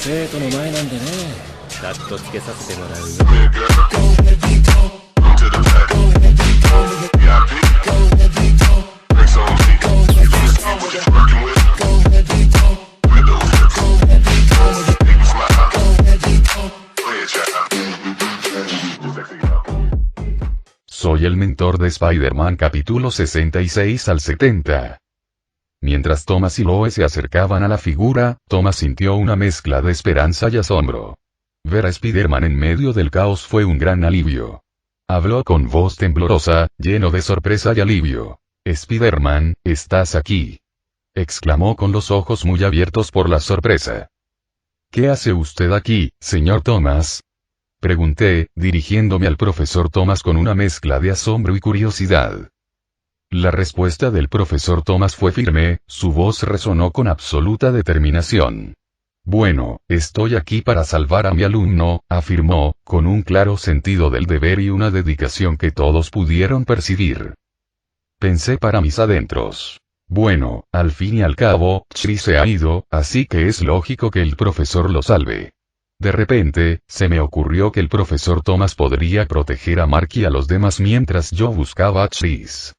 生徒の前なんでね。カットつけさせてもらうよ。Soy el mentor de Spider-Man capítulo 66 al 70. Mientras Thomas y Lois se acercaban a la figura, Thomas sintió una mezcla de esperanza y asombro. Ver a Spider-Man en medio del caos fue un gran alivio. Habló con voz temblorosa, lleno de sorpresa y alivio. «Spider-Man, ¿estás aquí?», exclamó con los ojos muy abiertos por la sorpresa. «¿Qué hace usted aquí, señor Thomas?», pregunté, dirigiéndome al profesor Thomas con una mezcla de asombro y curiosidad. La respuesta del profesor Thomas fue firme, su voz resonó con absoluta determinación. «Bueno, estoy aquí para salvar a mi alumno», afirmó, con un claro sentido del deber y una dedicación que todos pudieron percibir. Pensé para mis adentros. Bueno, al fin y al cabo, Chris se ha ido, así que es lógico que el profesor lo salve. De repente, se me ocurrió que el profesor Thomas podría proteger a Mark y a los demás mientras yo buscaba a Chris.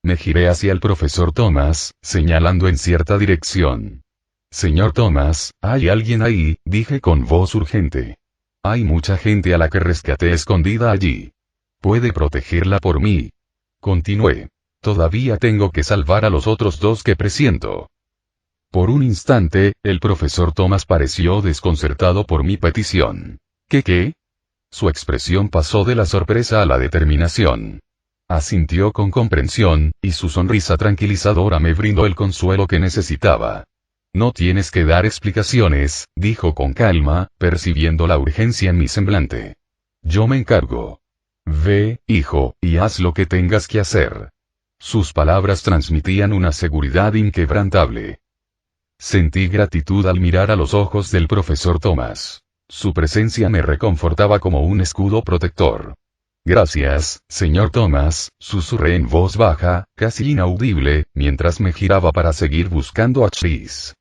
Me giré hacia el profesor Thomas, señalando en cierta dirección. «Señor Thomas, ¿hay alguien ahí?», dije con voz urgente. «Hay mucha gente a la que rescaté escondida allí. ¿Puede protegerla por mí?», continué. «Todavía tengo que salvar a los otros dos que presiento». Por un instante, el profesor Thomas pareció desconcertado por mi petición. ¿Qué? Su expresión pasó de la sorpresa a la determinación. Asintió con comprensión, y su sonrisa tranquilizadora me brindó el consuelo que necesitaba. «No tienes que dar explicaciones», dijo con calma, percibiendo la urgencia en mi semblante. «Yo me encargo. Ve, hijo, y haz lo que tengas que hacer». Sus palabras transmitían una seguridad inquebrantable. Sentí gratitud al mirar a los ojos del profesor Thomas. Su presencia me reconfortaba como un escudo protector. «Gracias, señor Thomas», susurré en voz baja, casi inaudible, mientras me giraba para seguir buscando a Chris.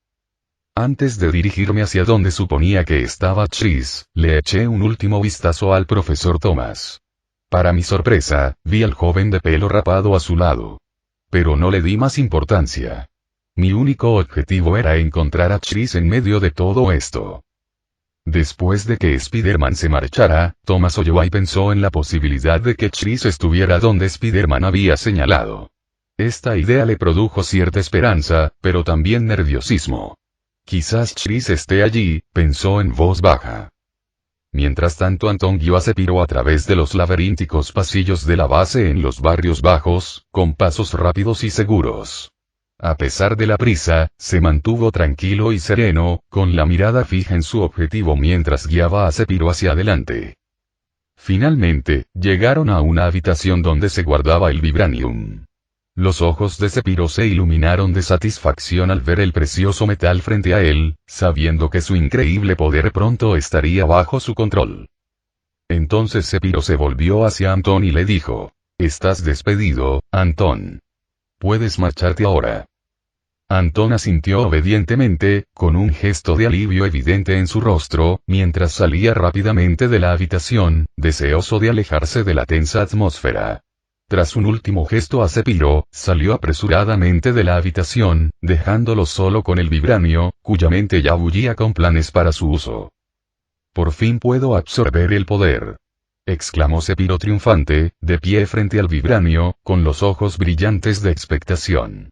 Antes de dirigirme hacia donde suponía que estaba Chris, le eché un último vistazo al profesor Thomas. Para mi sorpresa, vi al joven de pelo rapado a su lado. Pero no le di más importancia. Mi único objetivo era encontrar a Chris en medio de todo esto. Después de que Spider-Man se marchara, Thomas oyó y pensó en la posibilidad de que Chris estuviera donde Spider-Man había señalado. Esta idea le produjo cierta esperanza, pero también nerviosismo. «Quizás Chris esté allí», pensó en voz baja. Mientras tanto Anton guió a Sepiro a través de los laberínticos pasillos de la base en los barrios bajos, con pasos rápidos y seguros. A pesar de la prisa, se mantuvo tranquilo y sereno, con la mirada fija en su objetivo mientras guiaba a Sepiro hacia adelante. Finalmente, llegaron a una habitación donde se guardaba el vibranium. Los ojos de Sepiro se iluminaron de satisfacción al ver el precioso metal frente a él, sabiendo que su increíble poder pronto estaría bajo su control. Entonces Sepiro se volvió hacia Anton y le dijo: «Estás despedido, Anton. Puedes marcharte ahora». Anton asintió obedientemente, con un gesto de alivio evidente en su rostro, mientras salía rápidamente de la habitación, deseoso de alejarse de la tensa atmósfera. Tras un último gesto a Sepiro, salió apresuradamente de la habitación, dejándolo solo con el vibranio, cuya mente ya bullía con planes para su uso. «Por fin puedo absorber el poder», exclamó Sepiro triunfante, de pie frente al vibranio, con los ojos brillantes de expectación.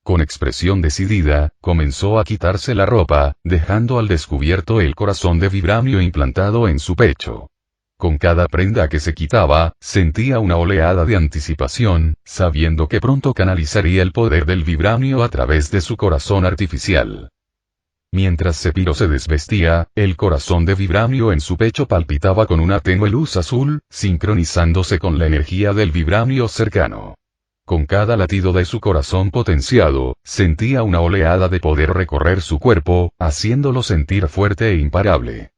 Con expresión decidida, comenzó a quitarse la ropa, dejando al descubierto el corazón de vibranio implantado en su pecho. Con cada prenda que se quitaba, sentía una oleada de anticipación, sabiendo que pronto canalizaría el poder del vibranio a través de su corazón artificial. Mientras Sepiro se desvestía, el corazón de vibranio en su pecho palpitaba con una tenue luz azul, sincronizándose con la energía del vibranio cercano. Con cada latido de su corazón potenciado, sentía una oleada de poder recorrer su cuerpo, haciéndolo sentir fuerte e imparable.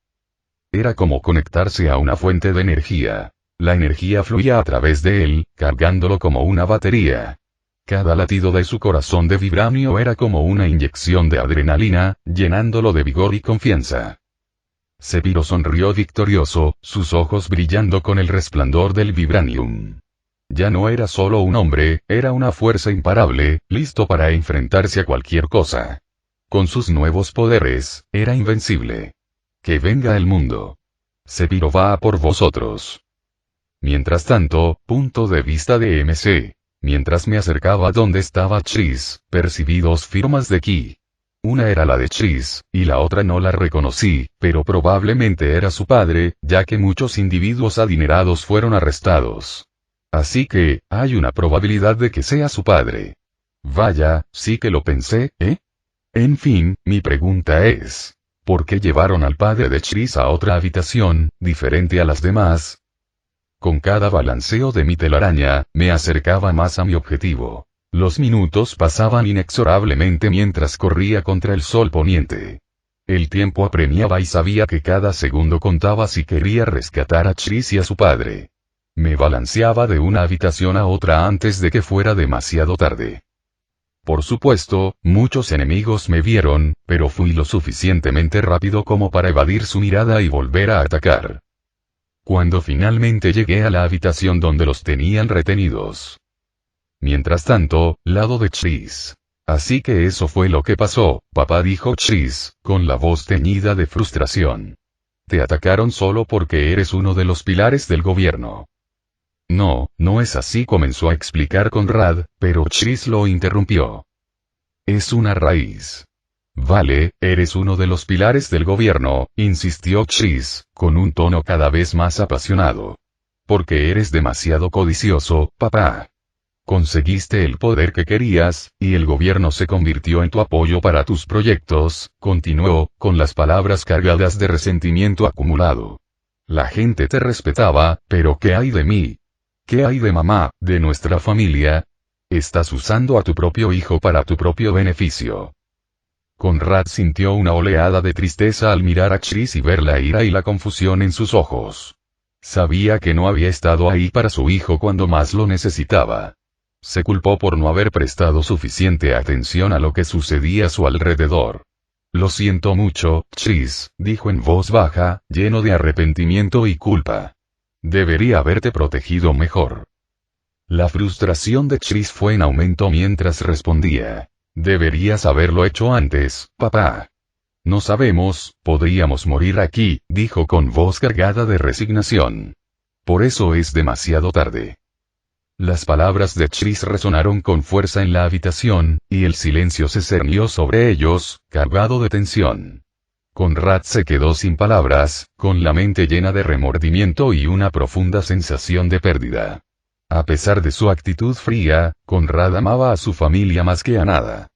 Era como conectarse a una fuente de energía. La energía fluía a través de él, cargándolo como una batería. Cada latido de su corazón de vibranio era como una inyección de adrenalina, llenándolo de vigor y confianza. Sephiroth sonrió victorioso, sus ojos brillando con el resplandor del vibranium. Ya no era solo un hombre, era una fuerza imparable, listo para enfrentarse a cualquier cosa. Con sus nuevos poderes, era invencible. Que venga el mundo. Sephiroth va a por vosotros. Mientras tanto, punto de vista de MC. Mientras me acercaba a donde estaba Chris, percibí dos firmas de ki. Una era la de Chris, y la otra no la reconocí, pero probablemente era su padre, ya que muchos individuos adinerados fueron arrestados. Así que, hay una probabilidad de que sea su padre. Vaya, sí que lo pensé, ¿eh? En fin, mi pregunta es, ¿por qué llevaron al padre de Chris a otra habitación, diferente a las demás? Con cada balanceo de mi telaraña, me acercaba más a mi objetivo. Los minutos pasaban inexorablemente mientras corría contra el sol poniente. El tiempo apremiaba y sabía que cada segundo contaba si quería rescatar a Chris y a su padre. Me balanceaba de una habitación a otra antes de que fuera demasiado tarde. Por supuesto, muchos enemigos me vieron, pero fui lo suficientemente rápido como para evadir su mirada y volver a atacar. Cuando finalmente llegué a la habitación donde los tenían retenidos. Mientras tanto, lado de Chris. Así que eso fue lo que pasó, papá, dijo Chris, con la voz teñida de frustración. Te atacaron solo porque eres uno de los pilares del gobierno. No, no es así, comenzó a explicar Conrad, pero Chris lo interrumpió. Es una raíz. Vale, eres uno de los pilares del gobierno, insistió Chris, con un tono cada vez más apasionado. Porque eres demasiado codicioso, papá. Conseguiste el poder que querías, y el gobierno se convirtió en tu apoyo para tus proyectos, continuó, con las palabras cargadas de resentimiento acumulado. La gente te respetaba, pero ¿qué hay de mí? ¿Qué hay de mamá, de nuestra familia? Estás usando a tu propio hijo para tu propio beneficio. Conrad sintió una oleada de tristeza al mirar a Chris y ver la ira y la confusión en sus ojos. Sabía que no había estado ahí para su hijo cuando más lo necesitaba. Se culpó por no haber prestado suficiente atención a lo que sucedía a su alrededor. Lo siento mucho, Chris, dijo en voz baja, lleno de arrepentimiento y culpa. Debería haberte protegido mejor. La frustración de Chris fue en aumento mientras respondía. Deberías haberlo hecho antes, papá. No sabemos, podríamos morir aquí, dijo con voz cargada de resignación. Por eso es demasiado tarde. Las palabras de Chris resonaron con fuerza en la habitación, y el silencio se cernió sobre ellos, cargado de tensión. Conrad se quedó sin palabras, con la mente llena de remordimiento y una profunda sensación de pérdida. A pesar de su actitud fría, Conrad amaba a su familia más que a nada.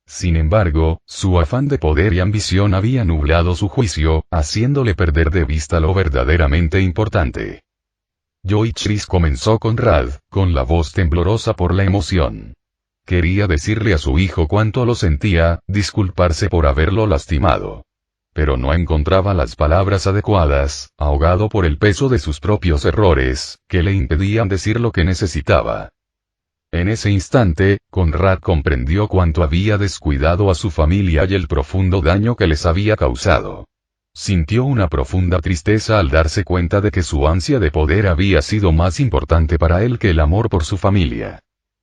Sin embargo, su afán de poder y ambición había nublado su juicio, haciéndole perder de vista lo verdaderamente importante. Yo y Chris, comenzó Conrad, con la voz temblorosa por la emoción. Quería decirle a su hijo cuánto lo sentía, disculparse por haberlo lastimado. Pero no encontraba las palabras adecuadas, ahogado por el peso de sus propios errores, que le impedían decir lo que necesitaba. En ese instante, Conrad comprendió cuánto había descuidado a su familia y el profundo daño que les había causado. Sintió una profunda tristeza al darse cuenta de que su ansia de poder había sido más importante para él que el amor por su familia.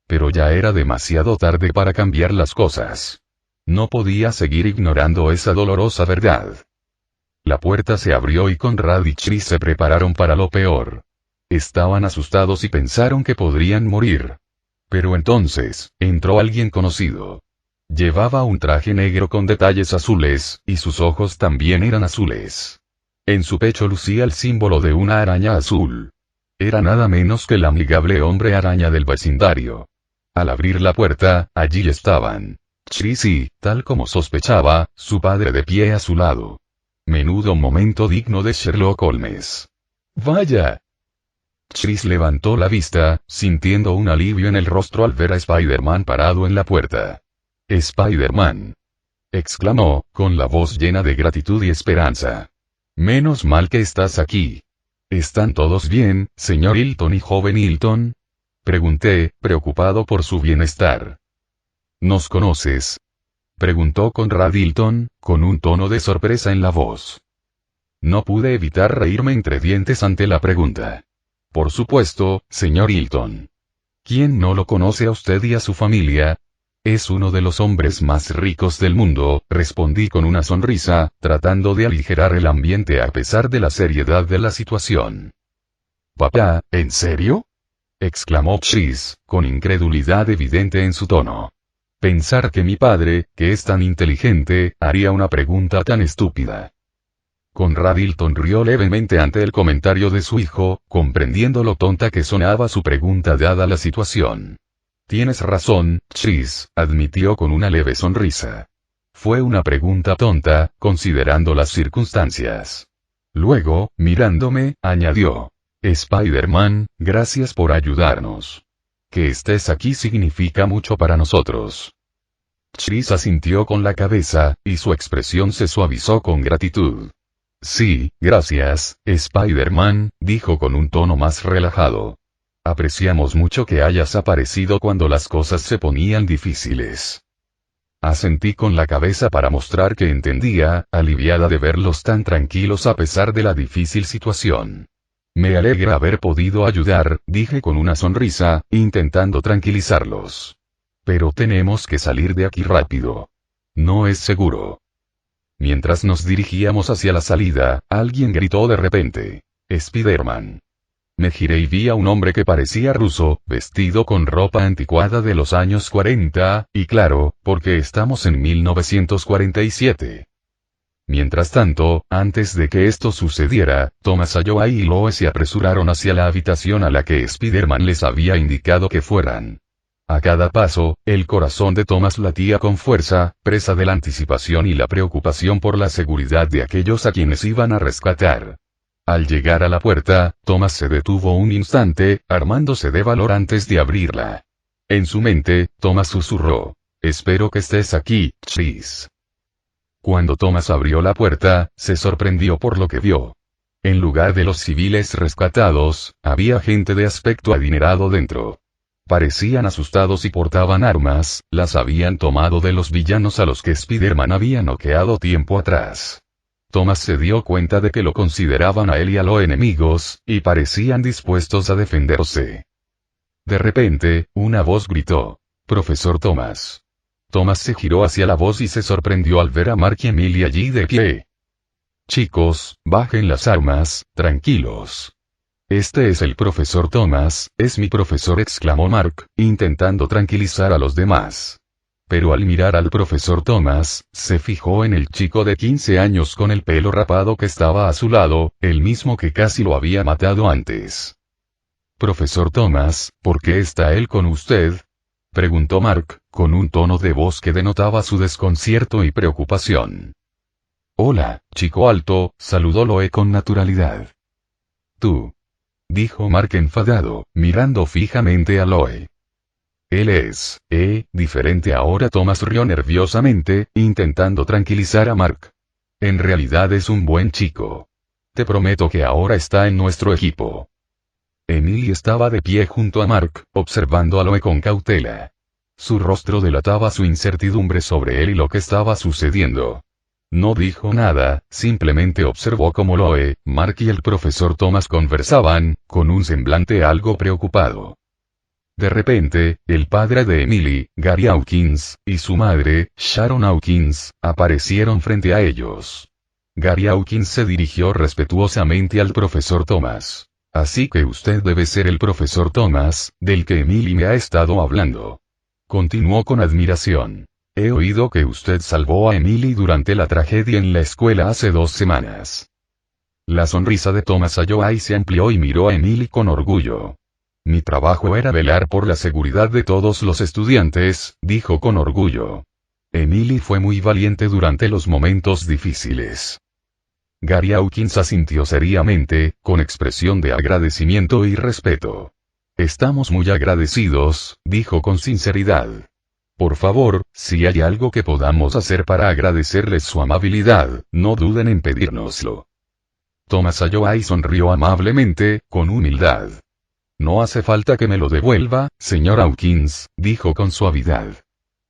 Pero ya era demasiado tarde para cambiar las cosas. No podía seguir ignorando esa dolorosa verdad. La puerta se abrió y Conrad y Chris se prepararon para lo peor. Estaban asustados y pensaron que podrían morir. Pero entonces, entró alguien conocido. Llevaba un traje negro con detalles azules, y sus ojos también eran azules. En su pecho lucía el símbolo de una araña azul. Era nada menos que el amigable hombre araña del vecindario. Al abrir la puerta, allí estaban Chris y, tal como sospechaba, su padre de pie a su lado. Menudo momento digno de Sherlock Holmes. ¡Vaya! Chris levantó la vista, sintiendo un alivio en el rostro al ver a Spider-Man parado en la puerta. «¡Spider-Man!», exclamó, con la voz llena de gratitud y esperanza. «Menos mal que estás aquí». «¿Están todos bien, señor Hilton y joven Hilton?», pregunté, preocupado por su bienestar. «¿Nos conoces?», preguntó Conrad Hilton, con un tono de sorpresa en la voz. No pude evitar reírme entre dientes ante la pregunta. Por supuesto, señor Hilton. ¿Quién no lo conoce a usted y a su familia? Es uno de los hombres más ricos del mundo, respondí con una sonrisa, tratando de aligerar el ambiente a pesar de la seriedad de la situación. Papá, ¿en serio? Exclamó Chris, con incredulidad evidente en su tono. Pensar que mi padre, que es tan inteligente, haría una pregunta tan estúpida. Conrad Hilton rió levemente ante el comentario de su hijo, comprendiendo lo tonta que sonaba su pregunta dada la situación. Tienes razón, Chris, admitió con una leve sonrisa. Fue una pregunta tonta, considerando las circunstancias. Luego, mirándome, añadió. Spider-Man, gracias por ayudarnos. Que estés aquí significa mucho para nosotros. Chris asintió con la cabeza, y su expresión se suavizó con gratitud. Sí, gracias, Spider-Man, dijo con un tono más relajado. Apreciamos mucho que hayas aparecido cuando las cosas se ponían difíciles. Asentí con la cabeza para mostrar que entendía, aliviada de verlos tan tranquilos a pesar de la difícil situación. Me alegra haber podido ayudar, dije con una sonrisa, intentando tranquilizarlos. Pero tenemos que salir de aquí rápido. No es seguro. Mientras nos dirigíamos hacia la salida, alguien gritó de repente. Spider-Man. Me giré y vi a un hombre que parecía ruso, vestido con ropa anticuada de los años 40, y claro, porque estamos en 1947. Mientras tanto, antes de que esto sucediera, Thomas Ayoade y Lois se apresuraron hacia la habitación a la que Spider-Man les había indicado que fueran. A cada paso, el corazón de Thomas latía con fuerza, presa de la anticipación y la preocupación por la seguridad de aquellos a quienes iban a rescatar. Al llegar a la puerta, Thomas se detuvo un instante, armándose de valor antes de abrirla. En su mente, Thomas susurró. Espero que estés aquí, Chris. Cuando Thomas abrió la puerta, se sorprendió por lo que vio. En lugar de los civiles rescatados, había gente de aspecto adinerado dentro. Parecían asustados y portaban armas, las habían tomado de los villanos a los que Spider-Man había noqueado tiempo atrás. Thomas se dio cuenta de que lo consideraban a él y a los enemigos, y parecían dispuestos a defenderse. De repente, una voz gritó. Profesor Thomas. Thomas se giró hacia la voz y se sorprendió al ver a Mark y Emily allí de pie. Chicos, bajen las armas, tranquilos. Este es el profesor Thomas, es mi profesor, exclamó Mark, intentando tranquilizar a los demás. Pero al mirar al profesor Thomas, se fijó en el chico de 15 años con el pelo rapado que estaba a su lado, el mismo que casi lo había matado antes. Profesor Thomas, ¿por qué está él con usted? Preguntó Mark, con un tono de voz que denotaba su desconcierto y preocupación. Hola, chico alto, saludó Loe con naturalidad. Tú. Dijo Mark enfadado, mirando fijamente a Loe. Él es, diferente ahora. Thomas rió nerviosamente, intentando tranquilizar a Mark. En realidad es un buen chico. Te prometo que ahora está en nuestro equipo. Emily estaba de pie junto a Mark, observando a Loe con cautela. Su rostro delataba su incertidumbre sobre él y lo que estaba sucediendo. No dijo nada, simplemente observó cómo Loe, Mark y el profesor Thomas conversaban, con un semblante algo preocupado. De repente, el padre de Emily, Gary Hawkins, y su madre, Sharon Hawkins, aparecieron frente a ellos. Gary Hawkins se dirigió respetuosamente al profesor Thomas. Así que usted debe ser el profesor Thomas, del que Emily me ha estado hablando. Continuó con admiración. He oído que usted salvó a Emily durante la tragedia en la escuela hace 2 semanas. La sonrisa de Thomas Ayoade se amplió y miró a Emily con orgullo. Mi trabajo era velar por la seguridad de todos los estudiantes, dijo con orgullo. Emily fue muy valiente durante los momentos difíciles. Gary Hawkins asintió seriamente, con expresión de agradecimiento y respeto. Estamos muy agradecidos, dijo con sinceridad. Por favor, si hay algo que podamos hacer para agradecerles su amabilidad, no duden en pedírnoslo. Thomas Ayoade sonrió amablemente, con humildad. No hace falta que me lo devuelva, señor Hawkins, dijo con suavidad.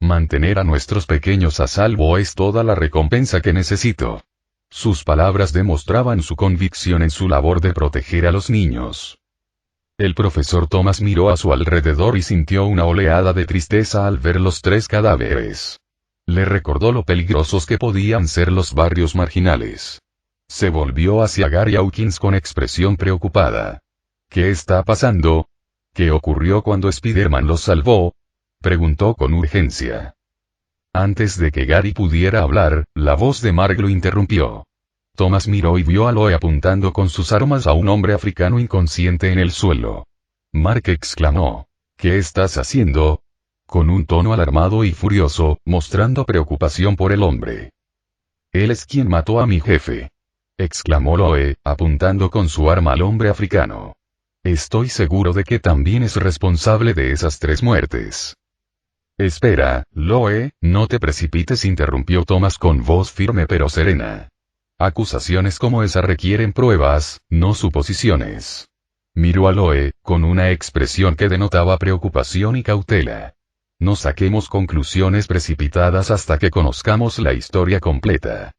Mantener a nuestros pequeños a salvo es toda la recompensa que necesito. Sus palabras demostraban su convicción en su labor de proteger a los niños. El profesor Thomas miró a su alrededor y sintió una oleada de tristeza al ver los 3 cadáveres. Le recordó lo peligrosos que podían ser los barrios marginales. Se volvió hacia Gary Hawkins con expresión preocupada. ¿Qué está pasando? ¿Qué ocurrió cuando Spider-Man los salvó? Preguntó con urgencia. Antes de que Gary pudiera hablar, la voz de Mark lo interrumpió. Thomas miró y vio a Loe apuntando con sus armas a un hombre africano inconsciente en el suelo. Mark exclamó. ¿Qué estás haciendo? Con un tono alarmado y furioso, mostrando preocupación por el hombre. Él es quien mató a mi jefe. Exclamó Loe, apuntando con su arma al hombre africano. Estoy seguro de que también es responsable de esas 3 muertes. Espera, Loe, no te precipites, interrumpió Thomas con voz firme pero serena. Acusaciones como esa requieren pruebas, no suposiciones. Miró a Loe, con una expresión que denotaba preocupación y cautela. No saquemos conclusiones precipitadas hasta que conozcamos la historia completa.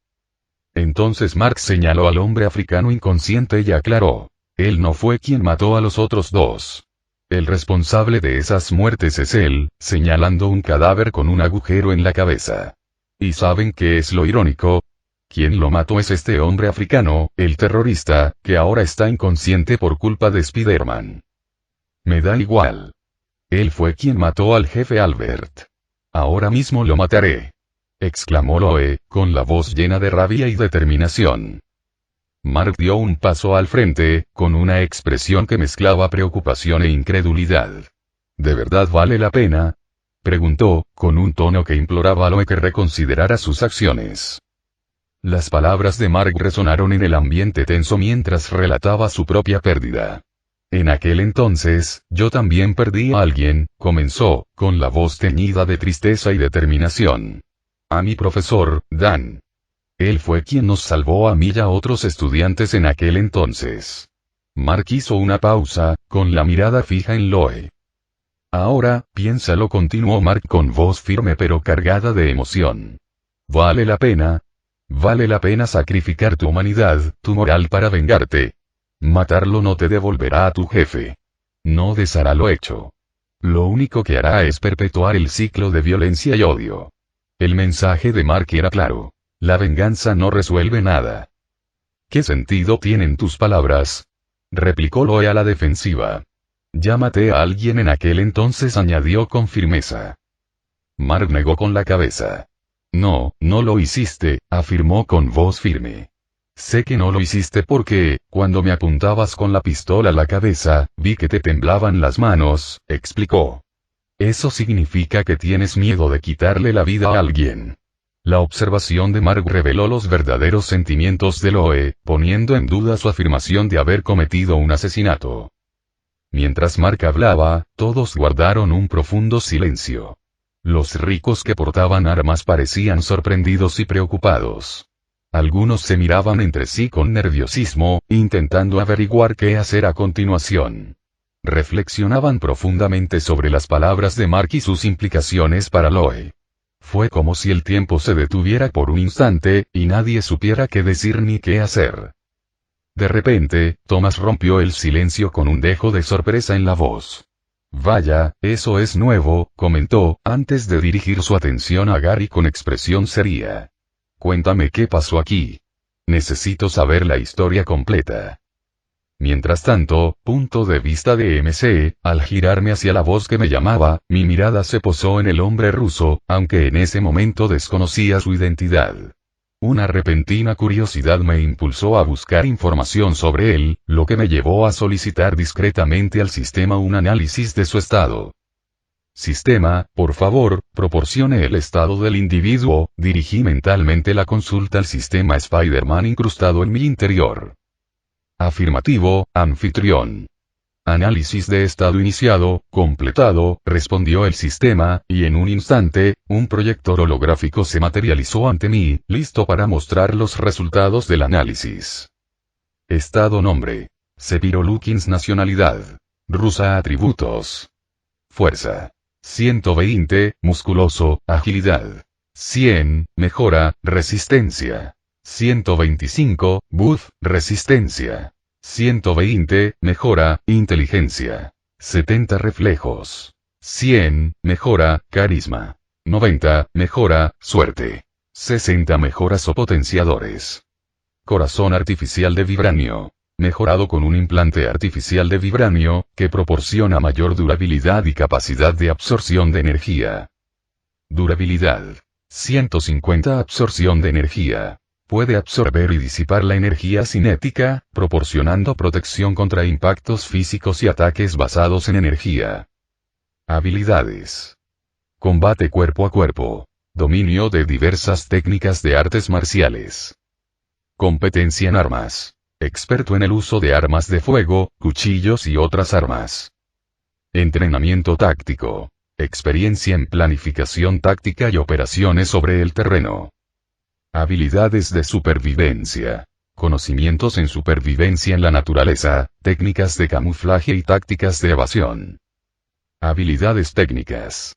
Entonces Mark señaló al hombre africano inconsciente y aclaró. Él no fue quien mató a los otros 2. El responsable de esas muertes es él, señalando un cadáver con un agujero en la cabeza. ¿Y saben qué es lo irónico? Quien lo mató es este hombre africano, el terrorista, que ahora está inconsciente por culpa de Spider-Man. Me da igual. Él fue quien mató al jefe Albert. Ahora mismo lo mataré. Exclamó Loe, con la voz llena de rabia y determinación. Mark dio un paso al frente, con una expresión que mezclaba preocupación e incredulidad. ¿De verdad vale la pena? Preguntó, con un tono que imploraba a Loe que reconsiderara sus acciones. Las palabras de Mark resonaron en el ambiente tenso mientras relataba su propia pérdida. En aquel entonces, yo también perdí a alguien, comenzó, con la voz teñida de tristeza y determinación. A mi profesor, Dan. Él fue quien nos salvó a mí y a otros estudiantes en aquel entonces. Mark hizo una pausa, con la mirada fija en Loe. Ahora, piénsalo, continuó Mark con voz firme pero cargada de emoción. ¿Vale la pena? ¿Vale la pena sacrificar tu humanidad, tu moral para vengarte? Matarlo no te devolverá a tu jefe. No deshará lo hecho. Lo único que hará es perpetuar el ciclo de violencia y odio. El mensaje de Mark era claro. La venganza no resuelve nada. ¿Qué sentido tienen tus palabras? Replicó Loe a la defensiva. Ya maté a alguien en aquel entonces, añadió con firmeza. Mark negó con la cabeza. No, no lo hiciste, afirmó con voz firme. Sé que no lo hiciste porque, cuando me apuntabas con la pistola a la cabeza, vi que te temblaban las manos, explicó. Eso significa que tienes miedo de quitarle la vida a alguien. La observación de Mark reveló los verdaderos sentimientos de Loe, poniendo en duda su afirmación de haber cometido un asesinato. Mientras Mark hablaba, todos guardaron un profundo silencio. Los ricos que portaban armas parecían sorprendidos y preocupados. Algunos se miraban entre sí con nerviosismo, intentando averiguar qué hacer a continuación. Reflexionaban profundamente sobre las palabras de Mark y sus implicaciones para Loe. Fue como si el tiempo se detuviera por un instante, y nadie supiera qué decir ni qué hacer. De repente, Thomas rompió el silencio con un dejo de sorpresa en la voz. Vaya, eso es nuevo, comentó, antes de dirigir su atención a Gary con expresión seria. Cuéntame qué pasó aquí. Necesito saber la historia completa. Mientras tanto, punto de vista de MC, al girarme hacia la voz que me llamaba, mi mirada se posó en el hombre ruso, aunque en ese momento desconocía su identidad. Una repentina curiosidad me impulsó a buscar información sobre él, lo que me llevó a solicitar discretamente al sistema un análisis de su estado. Sistema, por favor, proporcione el estado del individuo. Dirigí mentalmente la consulta al sistema Spider-Man incrustado en mi interior. Afirmativo, anfitrión. Análisis de estado iniciado, completado, respondió el sistema, y en un instante, un proyector holográfico se materializó ante mí, listo para mostrar los resultados del análisis. Estado: nombre. Sepiro Lukins. Nacionalidad: rusa. Atributos: fuerza 120, musculoso, agilidad 100, mejora, resistencia 125, buff, resistencia. 120, mejora, inteligencia. 70 reflejos. 100, mejora, carisma. 90, mejora, suerte. 60 mejoras o potenciadores. Corazón artificial de vibranio. Mejorado con un implante artificial de vibranio, que proporciona mayor durabilidad y capacidad de absorción de energía. Durabilidad. 150 absorción de energía. Puede absorber y disipar la energía cinética, proporcionando protección contra impactos físicos y ataques basados en energía. Habilidades. Combate cuerpo a cuerpo. Dominio de diversas técnicas de artes marciales. Competencia en armas. Experto en el uso de armas de fuego, cuchillos y otras armas. Entrenamiento táctico. Experiencia en planificación táctica y operaciones sobre el terreno. Habilidades de supervivencia. Conocimientos en supervivencia en la naturaleza, técnicas de camuflaje y tácticas de evasión. Habilidades técnicas.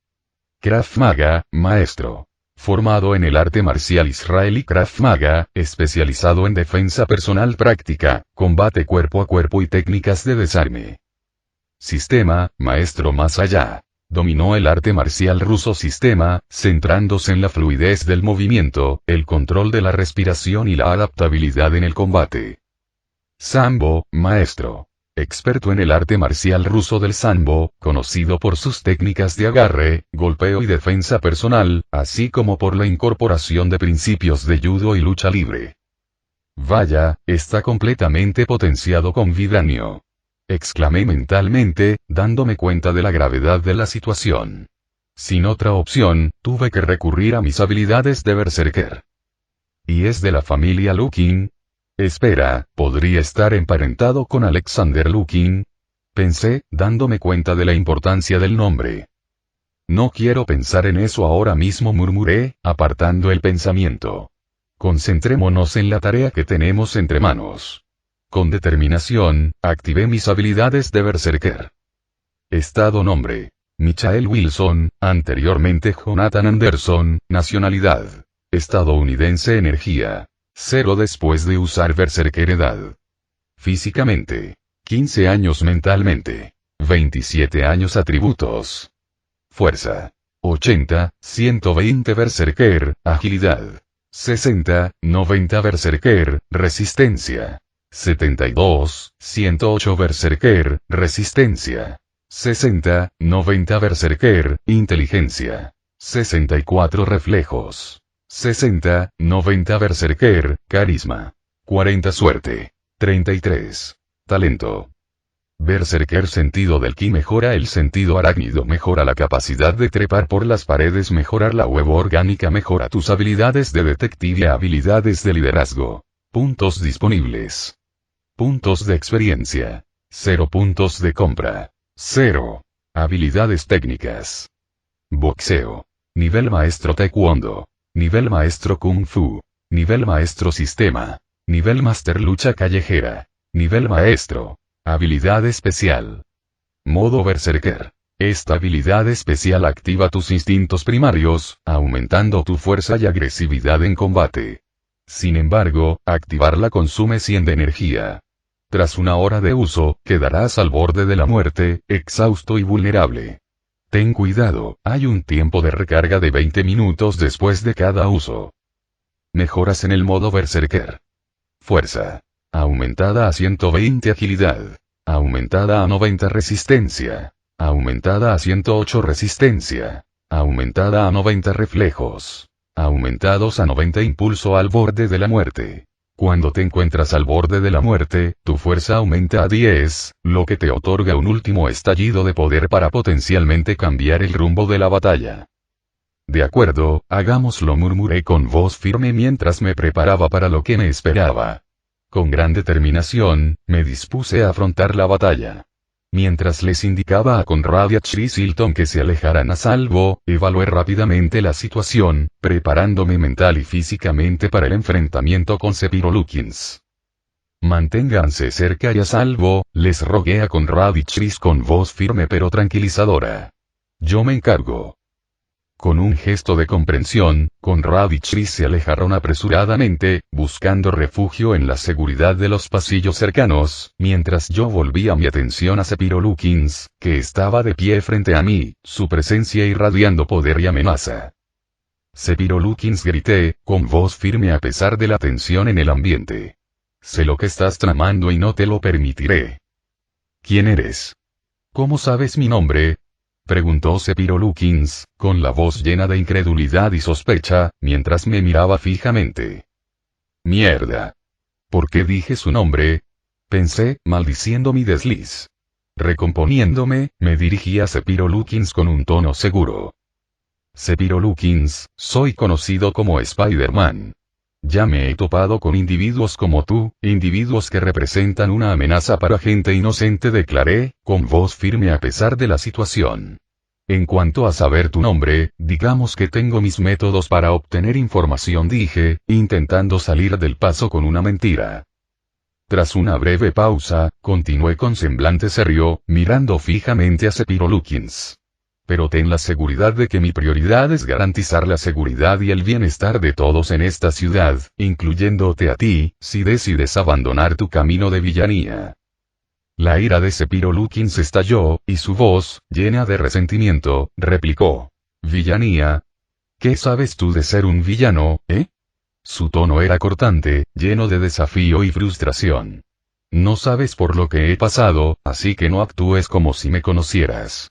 Krav Maga, maestro. Formado en el arte marcial israelí Krav Maga, especializado en defensa personal práctica, combate cuerpo a cuerpo y técnicas de desarme. Sistema, maestro más allá. Dominó el arte marcial ruso sistema, centrándose en la fluidez del movimiento, el control de la respiración y la adaptabilidad en el combate. Sambo, maestro. Experto en el arte marcial ruso del sambo, conocido por sus técnicas de agarre, golpeo y defensa personal, así como por la incorporación de principios de judo y lucha libre. Vaya, está completamente potenciado con vibranio. Exclamé mentalmente, dándome cuenta de la gravedad de la situación. Sin otra opción, tuve que recurrir a mis habilidades de berserker. ¿Y es de la familia Lukin? Espera, ¿podría estar emparentado con Alexander Lukin? Pensé, dándome cuenta de la importancia del nombre. No quiero pensar en eso ahora mismo, murmuré, apartando el pensamiento. Concentrémonos en la tarea que tenemos entre manos. Con determinación, activé mis habilidades de berserker. Estado nombre. Michael Wilson, anteriormente Jonathan Anderson, nacionalidad. Estadounidense energía. 0 después de usar berserker edad. Físicamente. 15 años mentalmente. 27 años atributos. Fuerza. 80, 120 berserker, agilidad. 60, 90 berserker, resistencia. 72, 108 berserker, resistencia. 60, 90 berserker, inteligencia. 64 reflejos. 60, 90 berserker, carisma. 40 suerte. 33. Talento. Berserker sentido del ki mejora el sentido arácnido, mejora la capacidad de trepar por las paredes, mejorar la huevo orgánica, mejora tus habilidades de detective y habilidades de liderazgo. Puntos disponibles. Puntos de experiencia. 0 puntos de compra. 0. Habilidades técnicas. Boxeo. Nivel maestro taekwondo. Nivel maestro kung fu. Nivel maestro sistema. Nivel máster lucha callejera. Nivel maestro. Habilidad especial. Modo berserker. Esta habilidad especial activa tus instintos primarios, aumentando tu fuerza y agresividad en combate. Sin embargo, activarla consume 100 de energía. Tras una hora de uso, quedarás al borde de la muerte, exhausto y vulnerable. Ten cuidado, hay un tiempo de recarga de 20 minutos después de cada uso. Mejoras en el modo berserker. Fuerza. Aumentada a 120 agilidad. Aumentada a 90 resistencia. Aumentada a 108 resistencia. Aumentada a 90 reflejos. Aumentados a 90 impulso al borde de la muerte. Cuando te encuentras al borde de la muerte, tu fuerza aumenta a 10, lo que te otorga un último estallido de poder para potencialmente cambiar el rumbo de la batalla. De acuerdo, hagámoslo, murmuré con voz firme mientras me preparaba para lo que me esperaba. Con gran determinación, me dispuse a afrontar la batalla. Mientras les indicaba a Conrad y a Chris Hilton que se alejaran a salvo, evalué rápidamente la situación, preparándome mental y físicamente para el enfrentamiento con Sephiroth Lukins. Manténganse cerca y a salvo, les rogué a Conrad y Chris con voz firme pero tranquilizadora. Yo me encargo. Con un gesto de comprensión, Conrad y Chris se alejaron apresuradamente, buscando refugio en la seguridad de los pasillos cercanos, mientras yo volvía mi atención a Sephiroth Lukins, que estaba de pie frente a mí, su presencia irradiando poder y amenaza. Sephiroth Lukins, grité, con voz firme a pesar de la tensión en el ambiente. Sé lo que estás tramando y no te lo permitiré. ¿Quién eres? ¿Cómo sabes mi nombre? Preguntó Sephiroth Lukins, con la voz llena de incredulidad y sospecha, mientras me miraba fijamente. Mierda. ¿Por qué dije su nombre? Pensé, maldiciendo mi desliz. Recomponiéndome, me dirigí a Sephiroth Lukins con un tono seguro. Sephiroth Lukins, soy conocido como Spider-Man. Ya me he topado con individuos como tú, individuos que representan una amenaza para gente inocente, declaré, con voz firme a pesar de la situación. En cuanto a saber tu nombre, digamos que tengo mis métodos para obtener información, dije, intentando salir del paso con una mentira. Tras una breve pausa, continué con semblante serio, mirando fijamente a Sephiroth Lukins. Pero ten la seguridad de que mi prioridad es garantizar la seguridad y el bienestar de todos en esta ciudad, incluyéndote a ti, si decides abandonar tu camino de villanía. La ira de Sephiroth Lukins estalló, y su voz, llena de resentimiento, replicó. ¿Villanía? ¿Qué sabes tú de ser un villano, eh? Su tono era cortante, lleno de desafío y frustración. No sabes por lo que he pasado, así que no actúes como si me conocieras.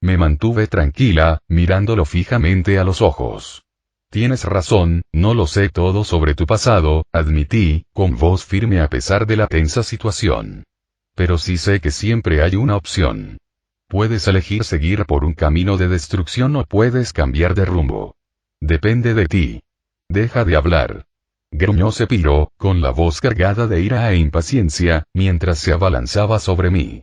Me mantuve tranquila, mirándolo fijamente a los ojos. Tienes razón, no lo sé todo sobre tu pasado, admití, con voz firme a pesar de la tensa situación. Pero sí sé que siempre hay una opción. Puedes elegir seguir por un camino de destrucción o puedes cambiar de rumbo. Depende de ti. Deja de hablar. Gruñó Sephiroth, con la voz cargada de ira e impaciencia, mientras se abalanzaba sobre mí.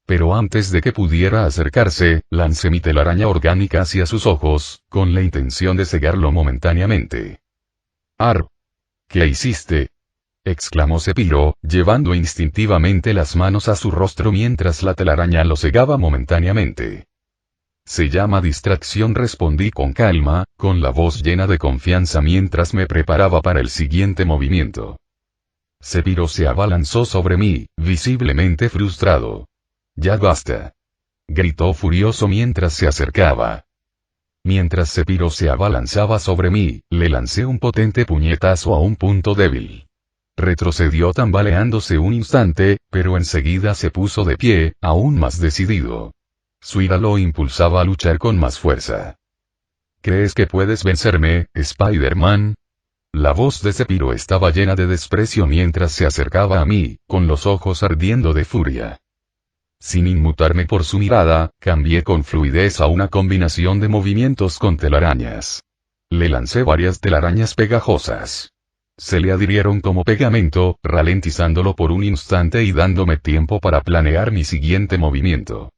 Pero antes de que pudiera acercarse, lancé mi telaraña orgánica hacia sus ojos, con la intención de cegarlo momentáneamente. ¡Arp! ¿Qué hiciste? Exclamó Sephiroth, llevando instintivamente las manos a su rostro mientras la telaraña lo cegaba momentáneamente. Se llama distracción, respondí con calma, con la voz llena de confianza mientras me preparaba para el siguiente movimiento. Sephiroth se abalanzó sobre mí, visiblemente frustrado. Ya basta. Gritó furioso mientras se acercaba. Mientras Sephiroth se abalanzaba sobre mí, le lancé un potente puñetazo a un punto débil. Retrocedió tambaleándose un instante, pero enseguida se puso de pie, aún más decidido. Su ira lo impulsaba a luchar con más fuerza. ¿Crees que puedes vencerme, Spider-Man? La voz de Sephiroth estaba llena de desprecio mientras se acercaba a mí, con los ojos ardiendo de furia. Sin inmutarme por su mirada, cambié con fluidez a una combinación de movimientos con telarañas. Le lancé varias telarañas pegajosas. Se le adhirieron como pegamento, ralentizándolo por un instante y dándome tiempo para planear mi siguiente movimiento.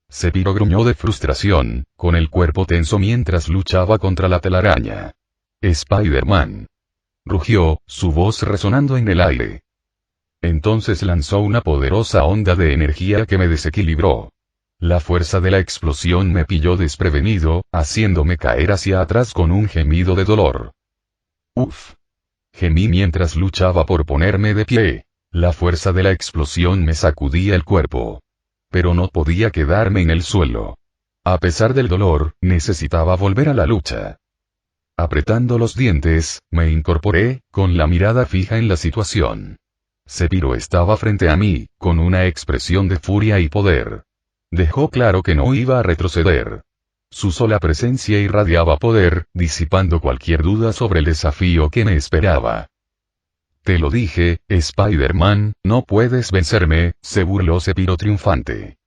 Sephiroth gruñó de frustración, con el cuerpo tenso mientras luchaba contra la telaraña. Spider-Man. Rugió, su voz resonando en el aire. Entonces lanzó una poderosa onda de energía que me desequilibró. La fuerza de la explosión me pilló desprevenido, haciéndome caer hacia atrás con un gemido de dolor. Uf. Gemí mientras luchaba por ponerme de pie. La fuerza de la explosión me sacudía el cuerpo. Pero no podía quedarme en el suelo. A pesar del dolor, necesitaba volver a la lucha. Apretando los dientes, me incorporé, con la mirada fija en la situación. Sephiroth estaba frente a mí, con una expresión de furia y poder. Dejó claro que no iba a retroceder. Su sola presencia irradiaba poder, disipando cualquier duda sobre el desafío que me esperaba. Te lo dije, Spider-Man, no puedes vencerme, se burló Sephiroth triunfante.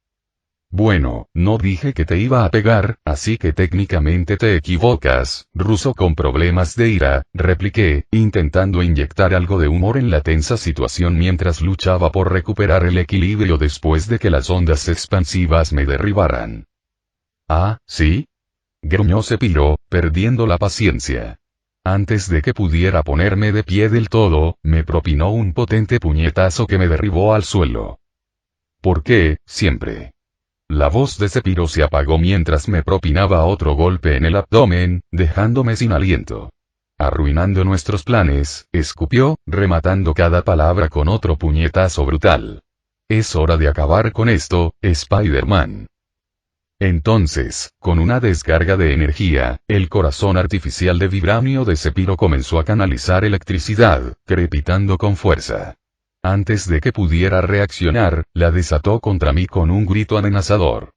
Bueno, no dije que te iba a pegar, así que técnicamente te equivocas, ruso con problemas de ira, repliqué, intentando inyectar algo de humor en la tensa situación mientras luchaba por recuperar el equilibrio después de que las ondas expansivas me derribaran. Ah, ¿sí? Gruñó Sephiroth, perdiendo la paciencia. Antes de que pudiera ponerme de pie del todo, me propinó un potente puñetazo que me derribó al suelo. ¿Por qué, siempre? La voz de Sephiroth se apagó mientras me propinaba otro golpe en el abdomen, dejándome sin aliento. Arruinando nuestros planes, escupió, rematando cada palabra con otro puñetazo brutal. Es hora de acabar con esto, Spider-Man. Entonces, con una descarga de energía, el corazón artificial de vibranio de Sephiroth comenzó a canalizar electricidad, crepitando con fuerza. Antes de que pudiera reaccionar, la desató contra mí con un grito amenazador.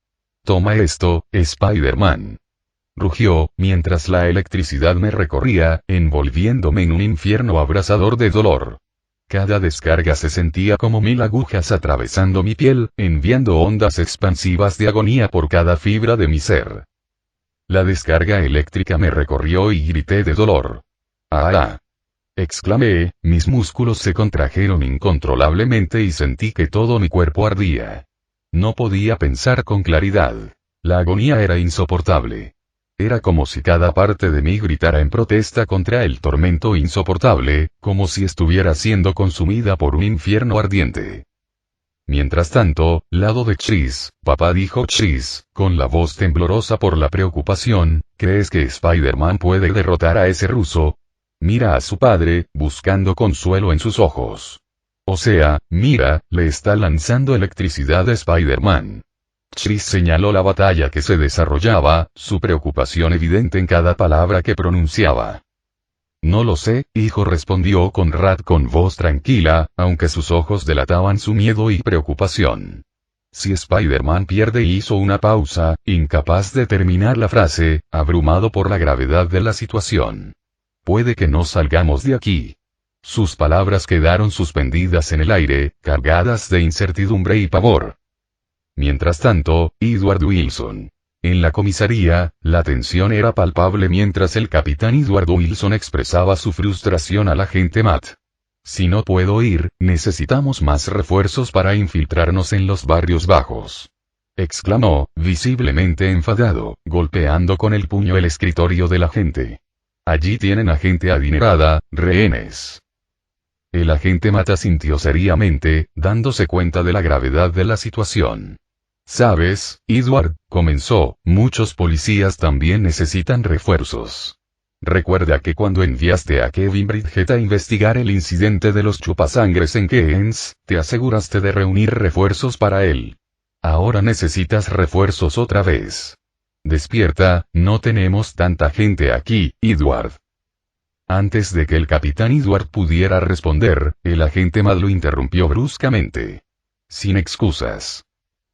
«Toma esto, Spider-Man». Rugió, mientras la electricidad me recorría, envolviéndome en un infierno abrasador de dolor. Cada descarga se sentía como 1000 agujas atravesando mi piel, enviando ondas expansivas de agonía por cada fibra de mi ser. La descarga eléctrica me recorrió y grité de dolor. ¡Ah! Exclamé, mis músculos se contrajeron incontrolablemente y sentí que todo mi cuerpo ardía. No podía pensar con claridad. La agonía era insoportable. Era como si cada parte de mí gritara en protesta contra el tormento insoportable, como si estuviera siendo consumida por un infierno ardiente. Mientras tanto, lado de Chris, papá dijo Chris, con la voz temblorosa por la preocupación, ¿crees que Spider-Man puede derrotar a ese ruso? Mira a su padre, buscando consuelo en sus ojos. O sea, mira, le está lanzando electricidad a Spider-Man. Chris señaló la batalla que se desarrollaba, su preocupación evidente en cada palabra que pronunciaba. No lo sé, hijo, respondió Conrad con voz tranquila, aunque sus ojos delataban su miedo y preocupación. Si Spider-Man pierde, hizo una pausa, incapaz de terminar la frase, abrumado por la gravedad de la situación. Puede que no salgamos de aquí. Sus palabras quedaron suspendidas en el aire, cargadas de incertidumbre y pavor. Mientras tanto, Edward Wilson. En la comisaría, la tensión era palpable mientras el capitán Edward Wilson expresaba su frustración al agente Matt. Si no puedo ir, necesitamos más refuerzos para infiltrarnos en los barrios bajos. Exclamó, visiblemente enfadado, golpeando con el puño el escritorio del agente. Allí tienen a gente adinerada, rehenes. El agente Matt asintió seriamente, dándose cuenta de la gravedad de la situación. ¿Sabes, Edward?, comenzó, muchos policías también necesitan refuerzos. Recuerda que cuando enviaste a Kevin Bridgette a investigar el incidente de los chupasangres en Keynes, te aseguraste de reunir refuerzos para él. Ahora necesitas refuerzos otra vez. Despierta, no tenemos tanta gente aquí, Edward. Antes de que el capitán Edward pudiera responder, el agente Matt lo interrumpió bruscamente. Sin excusas.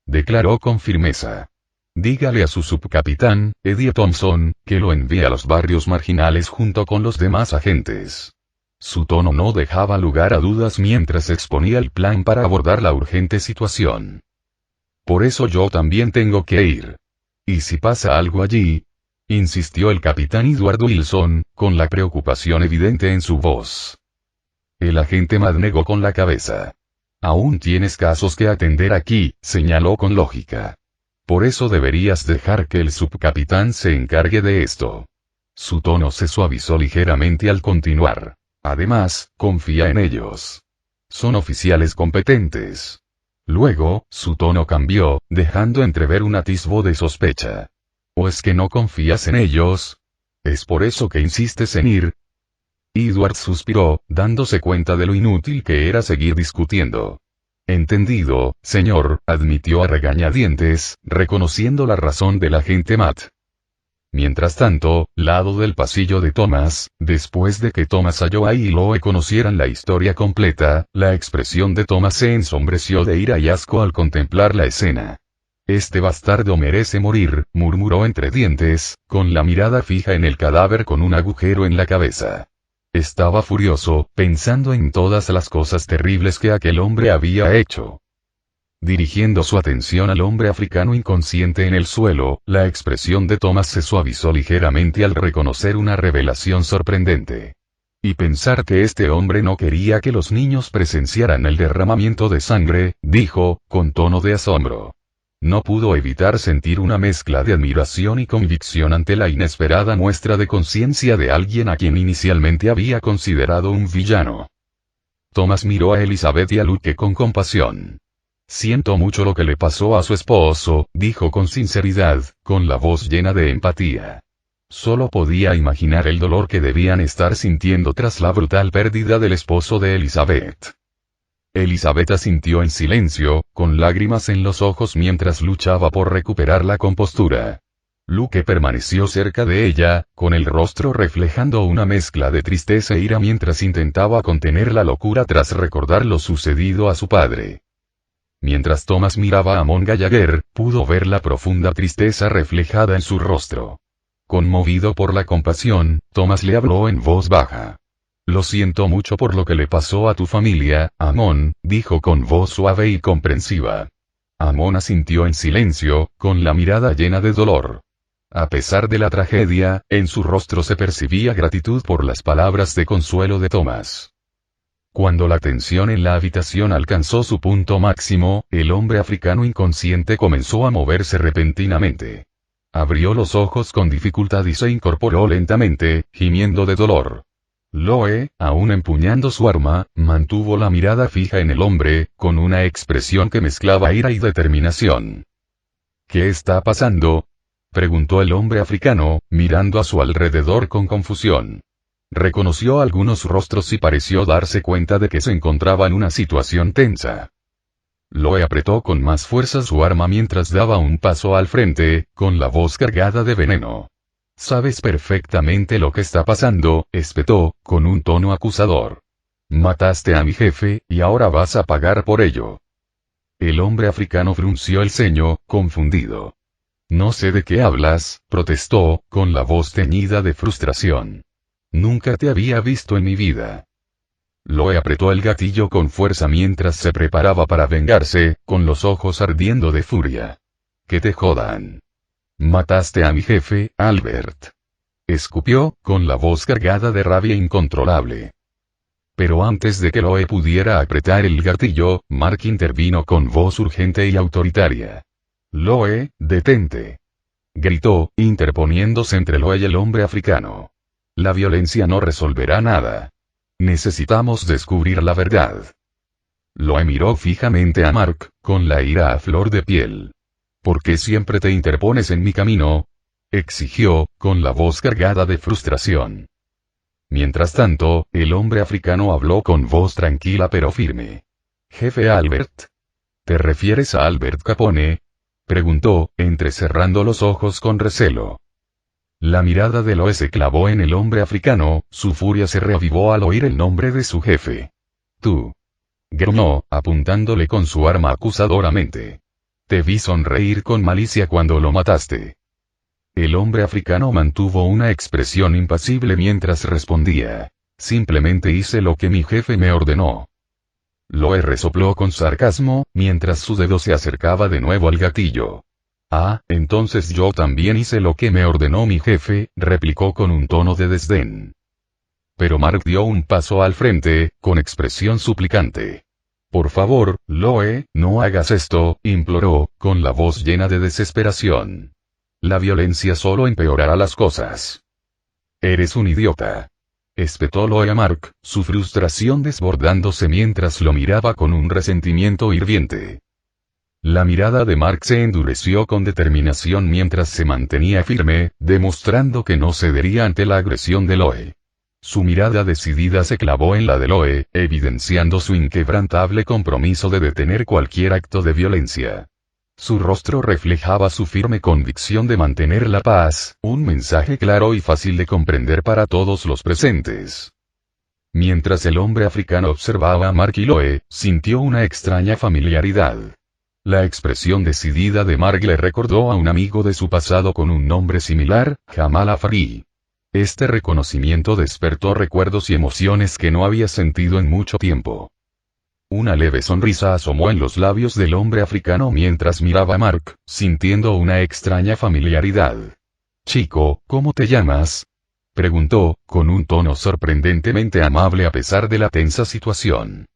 Declaró con firmeza. Dígale a su subcapitán, Eddie Thompson, que lo envíe a los barrios marginales junto con los demás agentes. Su tono no dejaba lugar a dudas mientras exponía el plan para abordar la urgente situación. Por eso yo también tengo que ir. ¿Y si pasa algo allí? Insistió el capitán Edward Wilson, con la preocupación evidente en su voz. El agente Matt negó con la cabeza. Aún tienes casos que atender aquí, señaló con lógica. Por eso deberías dejar que el subcapitán se encargue de esto. Su tono se suavizó ligeramente al continuar. Además, confía en ellos. Son oficiales competentes. Luego, su tono cambió, dejando entrever un atisbo de sospecha. ¿O es que no confías en ellos? ¿Es por eso que insistes en ir? Edward suspiró, dándose cuenta de lo inútil que era seguir discutiendo. Entendido, señor, admitió a regañadientes, reconociendo la razón del agente Matt. Mientras tanto, lado del pasillo de Thomas, después de que Thomas Ayoa y Loe conocieran la historia completa, la expresión de Thomas se ensombreció de ira y asco al contemplar la escena. Este bastardo merece morir, murmuró entre dientes, con la mirada fija en el cadáver con un agujero en la cabeza. Estaba furioso, pensando en todas las cosas terribles que aquel hombre había hecho. Dirigiendo su atención al hombre africano inconsciente en el suelo, la expresión de Thomas se suavizó ligeramente al reconocer una revelación sorprendente. Y pensar que este hombre no quería que los niños presenciaran el derramamiento de sangre, dijo, con tono de asombro. No pudo evitar sentir una mezcla de admiración y convicción ante la inesperada muestra de conciencia de alguien a quien inicialmente había considerado un villano. Thomas miró a Elizabeth y a Luke con compasión. Siento mucho lo que le pasó a su esposo, dijo con sinceridad, con la voz llena de empatía. Solo podía imaginar el dolor que debían estar sintiendo tras la brutal pérdida del esposo de Elizabeth. Elizabeth asintió en silencio, con lágrimas en los ojos mientras luchaba por recuperar la compostura. Luke permaneció cerca de ella, con el rostro reflejando una mezcla de tristeza e ira mientras intentaba contener la locura tras recordar lo sucedido a su padre. Mientras Thomas miraba a Amon Gallagher, pudo ver la profunda tristeza reflejada en su rostro. Conmovido por la compasión, Thomas le habló en voz baja. Lo siento mucho por lo que le pasó a tu familia, Amon, dijo con voz suave y comprensiva. Amon asintió en silencio, con la mirada llena de dolor. A pesar de la tragedia, en su rostro se percibía gratitud por las palabras de consuelo de Thomas. Cuando la tensión en la habitación alcanzó su punto máximo, el hombre africano inconsciente comenzó a moverse repentinamente. Abrió los ojos con dificultad y se incorporó lentamente, gimiendo de dolor. Loe, aún empuñando su arma, mantuvo la mirada fija en el hombre, con una expresión que mezclaba ira y determinación. ¿Qué está pasando?, preguntó el hombre africano, mirando a su alrededor con confusión. Reconoció algunos rostros y pareció darse cuenta de que se encontraba en una situación tensa. Loe apretó con más fuerza su arma mientras daba un paso al frente, con la voz cargada de veneno. Sabes perfectamente lo que está pasando, espetó, con un tono acusador. Mataste a mi jefe, y ahora vas a pagar por ello. El hombre africano frunció el ceño, confundido. No sé de qué hablas, protestó, con la voz teñida de frustración. Nunca te había visto en mi vida. Loe apretó el gatillo con fuerza mientras se preparaba para vengarse, con los ojos ardiendo de furia. Que te jodan. Mataste a mi jefe, Albert. Escupió, con la voz cargada de rabia incontrolable. Pero antes de que Loe pudiera apretar el gatillo, Mark intervino con voz urgente y autoritaria. Loe, detente. Gritó, interponiéndose entre Loe y el hombre africano. La violencia no resolverá nada. Necesitamos descubrir la verdad. Loe miró fijamente a Mark, con la ira a flor de piel. ¿Por qué siempre te interpones en mi camino?, exigió, con la voz cargada de frustración. Mientras tanto, el hombre africano habló con voz tranquila pero firme. Jefe Albert. ¿Te refieres a Albert Capone?, preguntó, entrecerrando los ojos con recelo. La mirada de Loe se clavó en el hombre africano, su furia se reavivó al oír el nombre de su jefe. Tú. Gruñó, apuntándole con su arma acusadoramente. Te vi sonreír con malicia cuando lo mataste. El hombre africano mantuvo una expresión impasible mientras respondía. Simplemente hice lo que mi jefe me ordenó. Loe resopló con sarcasmo, mientras su dedo se acercaba de nuevo al gatillo. Ah, entonces yo también hice lo que me ordenó mi jefe, replicó con un tono de desdén. Pero Mark dio un paso al frente, con expresión suplicante. Por favor, Loe, no hagas esto, imploró, con la voz llena de desesperación. La violencia solo empeorará las cosas. Eres un idiota. Espetó Loe a Mark, su frustración desbordándose mientras lo miraba con un resentimiento hirviente. La mirada de Mark se endureció con determinación mientras se mantenía firme, demostrando que no cedería ante la agresión de Loe. Su mirada decidida se clavó en la de Loe, evidenciando su inquebrantable compromiso de detener cualquier acto de violencia. Su rostro reflejaba su firme convicción de mantener la paz, un mensaje claro y fácil de comprender para todos los presentes. Mientras el hombre africano observaba a Mark y Loe, sintió una extraña familiaridad. La expresión decidida de Mark le recordó a un amigo de su pasado con un nombre similar, Jamal Afari. Este reconocimiento despertó recuerdos y emociones que no había sentido en mucho tiempo. Una leve sonrisa asomó en los labios del hombre africano mientras miraba a Mark, sintiendo una extraña familiaridad. Chico, ¿cómo te llamas?, preguntó, con un tono sorprendentemente amable a pesar de la tensa situación.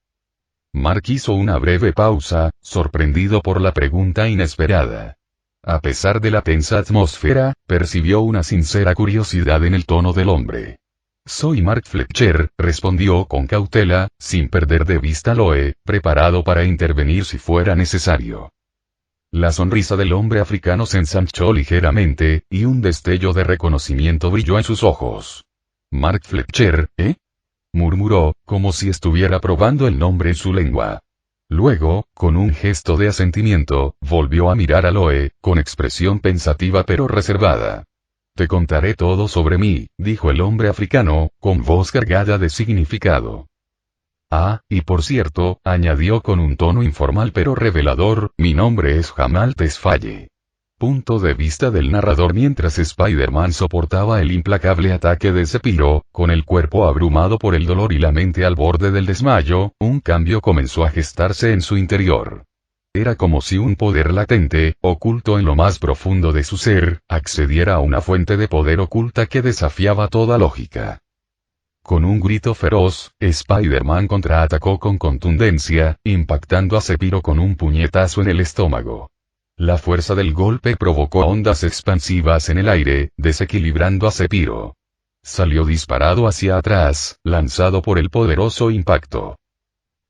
Mark hizo una breve pausa, sorprendido por la pregunta inesperada. A pesar de la tensa atmósfera, percibió una sincera curiosidad en el tono del hombre. Soy Mark Fletcher, respondió con cautela, sin perder de vista a Loe, preparado para intervenir si fuera necesario. La sonrisa del hombre africano se ensanchó ligeramente, y un destello de reconocimiento brilló en sus ojos. Mark Fletcher, ¿eh? Murmuró, como si estuviera probando el nombre en su lengua. Luego, con un gesto de asentimiento, volvió a mirar a Loe, con expresión pensativa pero reservada. Te contaré todo sobre mí, dijo el hombre africano, con voz cargada de significado. Ah, y por cierto, añadió con un tono informal pero revelador, mi nombre es Jamal Tesfaye. Punto de vista del narrador mientras Spider-Man soportaba el implacable ataque de Sephiroth, con el cuerpo abrumado por el dolor y la mente al borde del desmayo, un cambio comenzó a gestarse en su interior. Era como si un poder latente, oculto en lo más profundo de su ser, accediera a una fuente de poder oculta que desafiaba toda lógica. Con un grito feroz, Spider-Man contraatacó con contundencia, impactando a Sephiroth con un puñetazo en el estómago. La fuerza del golpe provocó ondas expansivas en el aire, desequilibrando a Sephiroth. Salió disparado hacia atrás, lanzado por el poderoso impacto.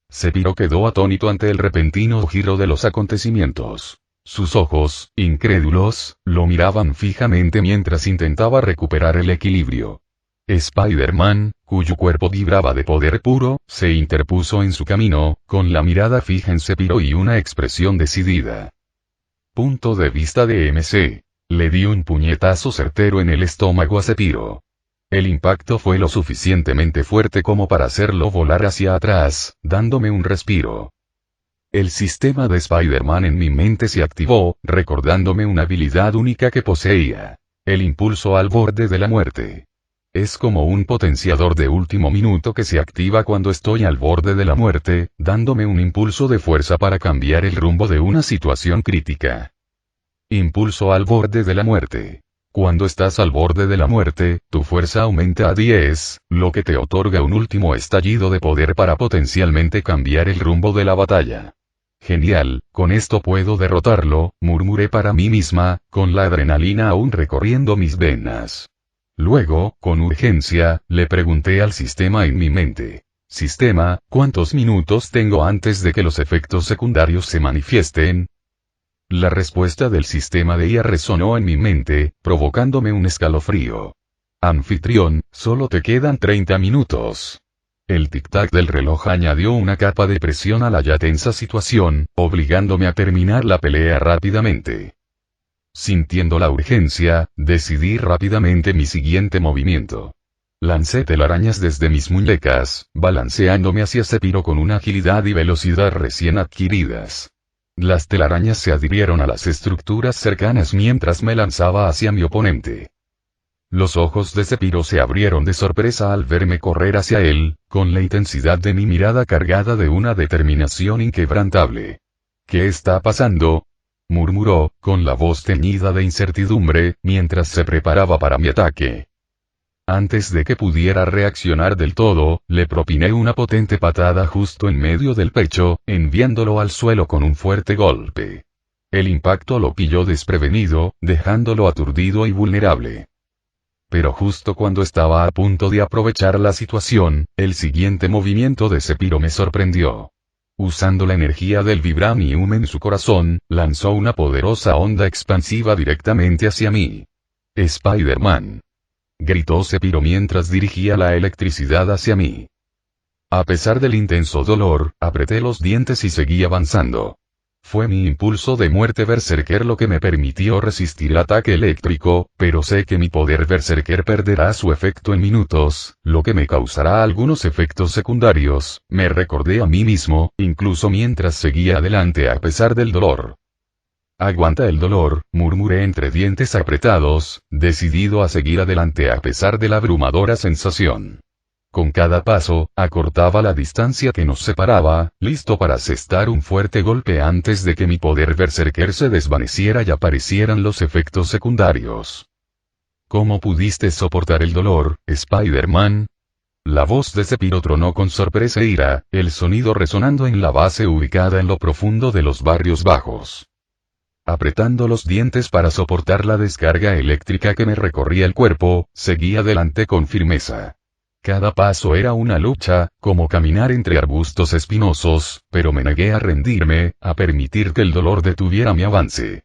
Sephiroth quedó atónito ante el repentino giro de los acontecimientos. Sus ojos, incrédulos, lo miraban fijamente mientras intentaba recuperar el equilibrio. Spider-Man, cuyo cuerpo vibraba de poder puro, se interpuso en su camino, con la mirada fija en Sephiroth y una expresión decidida. Punto de vista de MC. Le dio un puñetazo certero en el estómago a Sephiroth. El impacto fue lo suficientemente fuerte como para hacerlo volar hacia atrás, dándome un respiro. El sistema de Spider-Man en mi mente se activó, recordándome una habilidad única que poseía. El impulso al borde de la muerte. Es como un potenciador de último minuto que se activa cuando estoy al borde de la muerte, dándome un impulso de fuerza para cambiar el rumbo de una situación crítica. Impulso al borde de la muerte. Cuando estás al borde de la muerte, tu fuerza aumenta a 10, lo que te otorga un último estallido de poder para potencialmente cambiar el rumbo de la batalla. Genial, con esto puedo derrotarlo, murmuré para mí misma, con la adrenalina aún recorriendo mis venas. Luego, con urgencia, le pregunté al sistema en mi mente. Sistema, ¿cuántos minutos tengo antes de que los efectos secundarios se manifiesten? La respuesta del sistema de IA resonó en mi mente, provocándome un escalofrío. Anfitrión, solo te quedan 30 minutos. El tic-tac del reloj añadió una capa de presión a la ya tensa situación, obligándome a terminar la pelea rápidamente. Sintiendo la urgencia, decidí rápidamente mi siguiente movimiento. Lancé telarañas desde mis muñecas, balanceándome hacia Sephiroth con una agilidad y velocidad recién adquiridas. Las telarañas se adhirieron a las estructuras cercanas mientras me lanzaba hacia mi oponente. Los ojos de Sephiroth se abrieron de sorpresa al verme correr hacia él, con la intensidad de mi mirada cargada de una determinación inquebrantable. ¿Qué está pasando?, murmuró, con la voz teñida de incertidumbre, mientras se preparaba para mi ataque. Antes de que pudiera reaccionar del todo, le propiné una potente patada justo en medio del pecho, enviándolo al suelo con un fuerte golpe. El impacto lo pilló desprevenido, dejándolo aturdido y vulnerable. Pero justo cuando estaba a punto de aprovechar la situación, el siguiente movimiento de Sephiroth me sorprendió. Usando la energía del Vibranium en su corazón, lanzó una poderosa onda expansiva directamente hacia mí. Spider-Man. Gritó Sephiroth mientras dirigía la electricidad hacia mí. A pesar del intenso dolor, apreté los dientes y seguí avanzando. Fue mi impulso de muerte berserker lo que me permitió resistir el ataque eléctrico, pero sé que mi poder berserker perderá su efecto en minutos, lo que me causará algunos efectos secundarios, me recordé a mí mismo, incluso mientras seguía adelante a pesar del dolor. Aguanta el dolor, murmuré entre dientes apretados, decidido a seguir adelante a pesar de la abrumadora sensación. Con cada paso, acortaba la distancia que nos separaba, listo para asestar un fuerte golpe antes de que mi poder berserker se desvaneciera y aparecieran los efectos secundarios. ¿Cómo pudiste soportar el dolor, Spider-Man? La voz de Sephiroth tronó con sorpresa e ira, el sonido resonando en la base ubicada en lo profundo de los barrios bajos. Apretando los dientes para soportar la descarga eléctrica que me recorría el cuerpo, seguí adelante con firmeza. Cada paso era una lucha, como caminar entre arbustos espinosos, pero me negué a rendirme, a permitir que el dolor detuviera mi avance.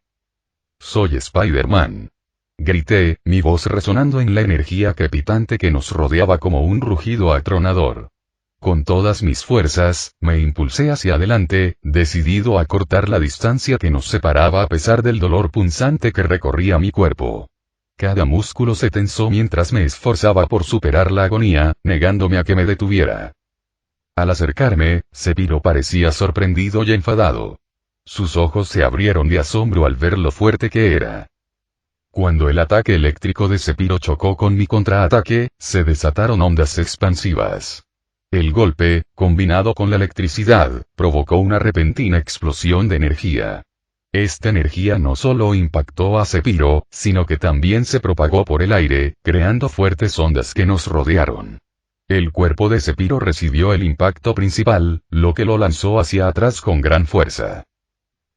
Soy Spider-Man. Grité, mi voz resonando en la energía crepitante que nos rodeaba como un rugido atronador. Con todas mis fuerzas, me impulsé hacia adelante, decidido a cortar la distancia que nos separaba a pesar del dolor punzante que recorría mi cuerpo. Cada músculo se tensó mientras me esforzaba por superar la agonía, negándome a que me detuviera. Al acercarme, Sephiroth parecía sorprendido y enfadado. Sus ojos se abrieron de asombro al ver lo fuerte que era. Cuando el ataque eléctrico de Sephiroth chocó con mi contraataque, se desataron ondas expansivas. El golpe, combinado con la electricidad, provocó una repentina explosión de energía. Esta energía no solo impactó a Sephiroth, sino que también se propagó por el aire, creando fuertes ondas que nos rodearon. El cuerpo de Sephiroth recibió el impacto principal, lo que lo lanzó hacia atrás con gran fuerza.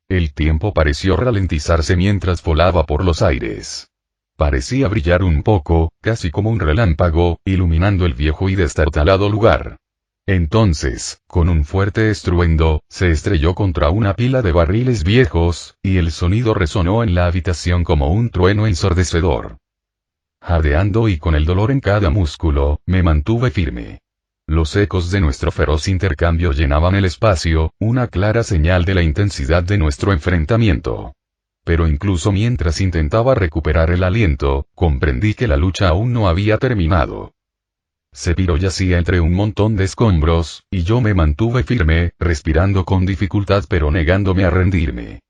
El tiempo pareció ralentizarse mientras volaba por los aires. Parecía brillar un poco, casi como un relámpago, iluminando el viejo y destartalado lugar. Entonces, con un fuerte estruendo, se estrelló contra una pila de barriles viejos, y el sonido resonó en la habitación como un trueno ensordecedor. Jadeando y con el dolor en cada músculo, me mantuve firme. Los ecos de nuestro feroz intercambio llenaban el espacio, una clara señal de la intensidad de nuestro enfrentamiento. Pero incluso mientras intentaba recuperar el aliento, comprendí que la lucha aún no había terminado. Sephiroth yacía entre un montón de escombros, y yo me mantuve firme, respirando con dificultad pero negándome a rendirme.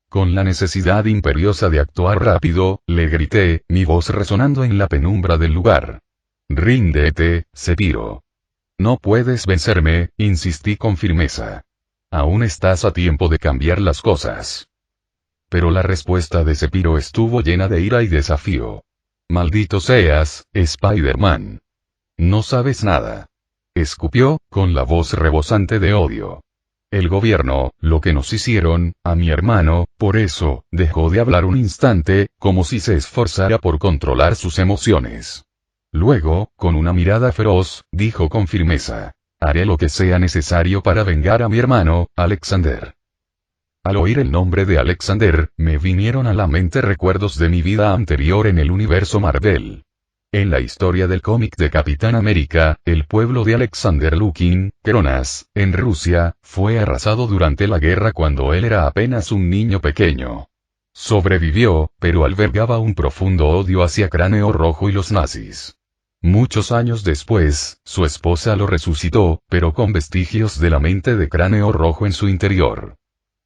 Con la necesidad imperiosa de actuar rápido, le grité, mi voz resonando en la penumbra del lugar. «Ríndete, Sephiroth. No puedes vencerme», insistí con firmeza. «Aún estás a tiempo de cambiar las cosas». Pero la respuesta de Sephiroth estuvo llena de ira y desafío. «Maldito seas, Spider-Man. No sabes nada». Escupió, con la voz rebosante de odio. «El gobierno, lo que nos hicieron, a mi hermano», por eso, dejó de hablar un instante, como si se esforzara por controlar sus emociones. Luego, con una mirada feroz, dijo con firmeza: «Haré lo que sea necesario para vengar a mi hermano, Alexander». Al oír el nombre de Alexander, me vinieron a la mente recuerdos de mi vida anterior en el universo Marvel. En la historia del cómic de Capitán América, el pueblo de Alexander Lukin, Kronas, en Rusia, fue arrasado durante la guerra cuando él era apenas un niño pequeño. Sobrevivió, pero albergaba un profundo odio hacia Cráneo Rojo y los nazis. Muchos años después, su esposa lo resucitó, pero con vestigios de la mente de Cráneo Rojo en su interior.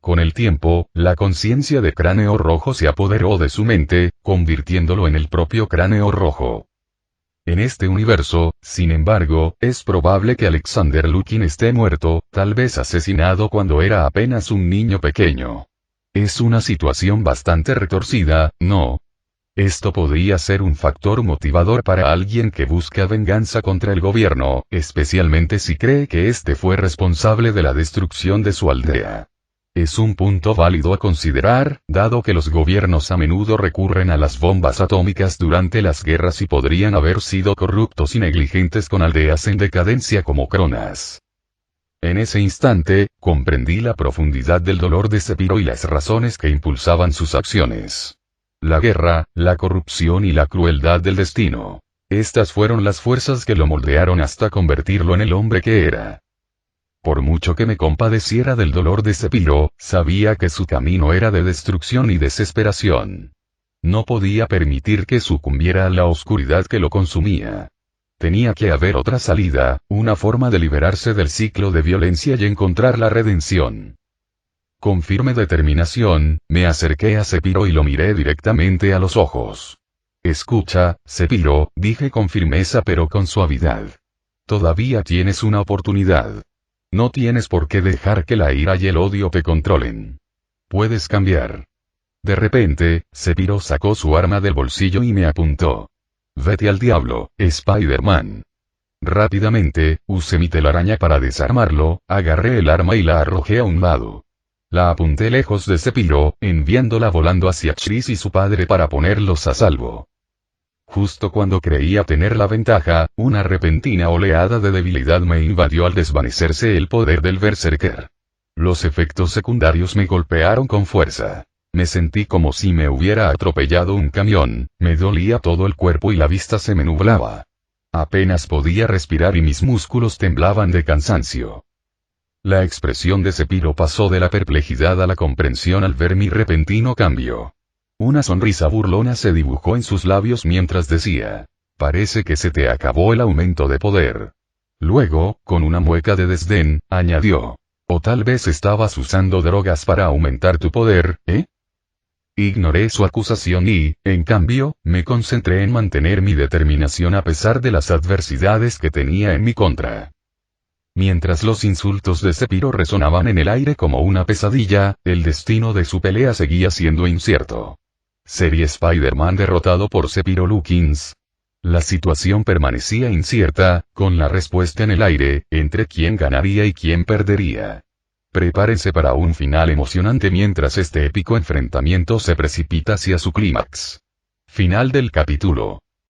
Con el tiempo, la conciencia de Cráneo Rojo se apoderó de su mente, convirtiéndolo en el propio Cráneo Rojo. En este universo, sin embargo, es probable que Alexander Lukin esté muerto, tal vez asesinado cuando era apenas un niño pequeño. Es una situación bastante retorcida, ¿no? Esto podría ser un factor motivador para alguien que busca venganza contra el gobierno, especialmente si cree que este fue responsable de la destrucción de su aldea. Es un punto válido a considerar, dado que los gobiernos a menudo recurren a las bombas atómicas durante las guerras y podrían haber sido corruptos y negligentes con aldeas en decadencia como Kronas. En ese instante, comprendí la profundidad del dolor de Sephiroth y las razones que impulsaban sus acciones. La guerra, la corrupción y la crueldad del destino. Estas fueron las fuerzas que lo moldearon hasta convertirlo en el hombre que era. Por mucho que me compadeciera del dolor de Sephiroth, sabía que su camino era de destrucción y desesperación. No podía permitir que sucumbiera a la oscuridad que lo consumía. Tenía que haber otra salida, una forma de liberarse del ciclo de violencia y encontrar la redención. Con firme determinación, me acerqué a Sephiroth y lo miré directamente a los ojos. «Escucha, Sephiroth», dije con firmeza pero con suavidad. «Todavía tienes una oportunidad. No tienes por qué dejar que la ira y el odio te controlen. Puedes cambiar». De repente, Sephiroth sacó su arma del bolsillo y me apuntó. «Vete al diablo, Spider-Man». Rápidamente, usé mi telaraña para desarmarlo, agarré el arma y la arrojé a un lado. La apunté lejos de Sephiroth, enviándola volando hacia Chris y su padre para ponerlos a salvo. Justo cuando creía tener la ventaja, una repentina oleada de debilidad me invadió al desvanecerse el poder del Berserker. Los efectos secundarios me golpearon con fuerza. Me sentí como si me hubiera atropellado un camión, me dolía todo el cuerpo y la vista se me nublaba. Apenas podía respirar y mis músculos temblaban de cansancio. La expresión de Sephiroth pasó de la perplejidad a la comprensión al ver mi repentino cambio. Una sonrisa burlona se dibujó en sus labios mientras decía: parece que se te acabó el aumento de poder. Luego, con una mueca de desdén, añadió: o tal vez estabas usando drogas para aumentar tu poder, ¿eh? Ignoré su acusación y, en cambio, me concentré en mantener mi determinación a pesar de las adversidades que tenía en mi contra. Mientras los insultos de Sephiroth resonaban en el aire como una pesadilla, el destino de su pelea seguía siendo incierto. ¿Sería Spider-Man derrotado por Sephiroth Lukins? La situación permanecía incierta, con la respuesta en el aire, entre quién ganaría y quién perdería. Prepárense para un final emocionante mientras este épico enfrentamiento se precipita hacia su clímax. Final del capítulo.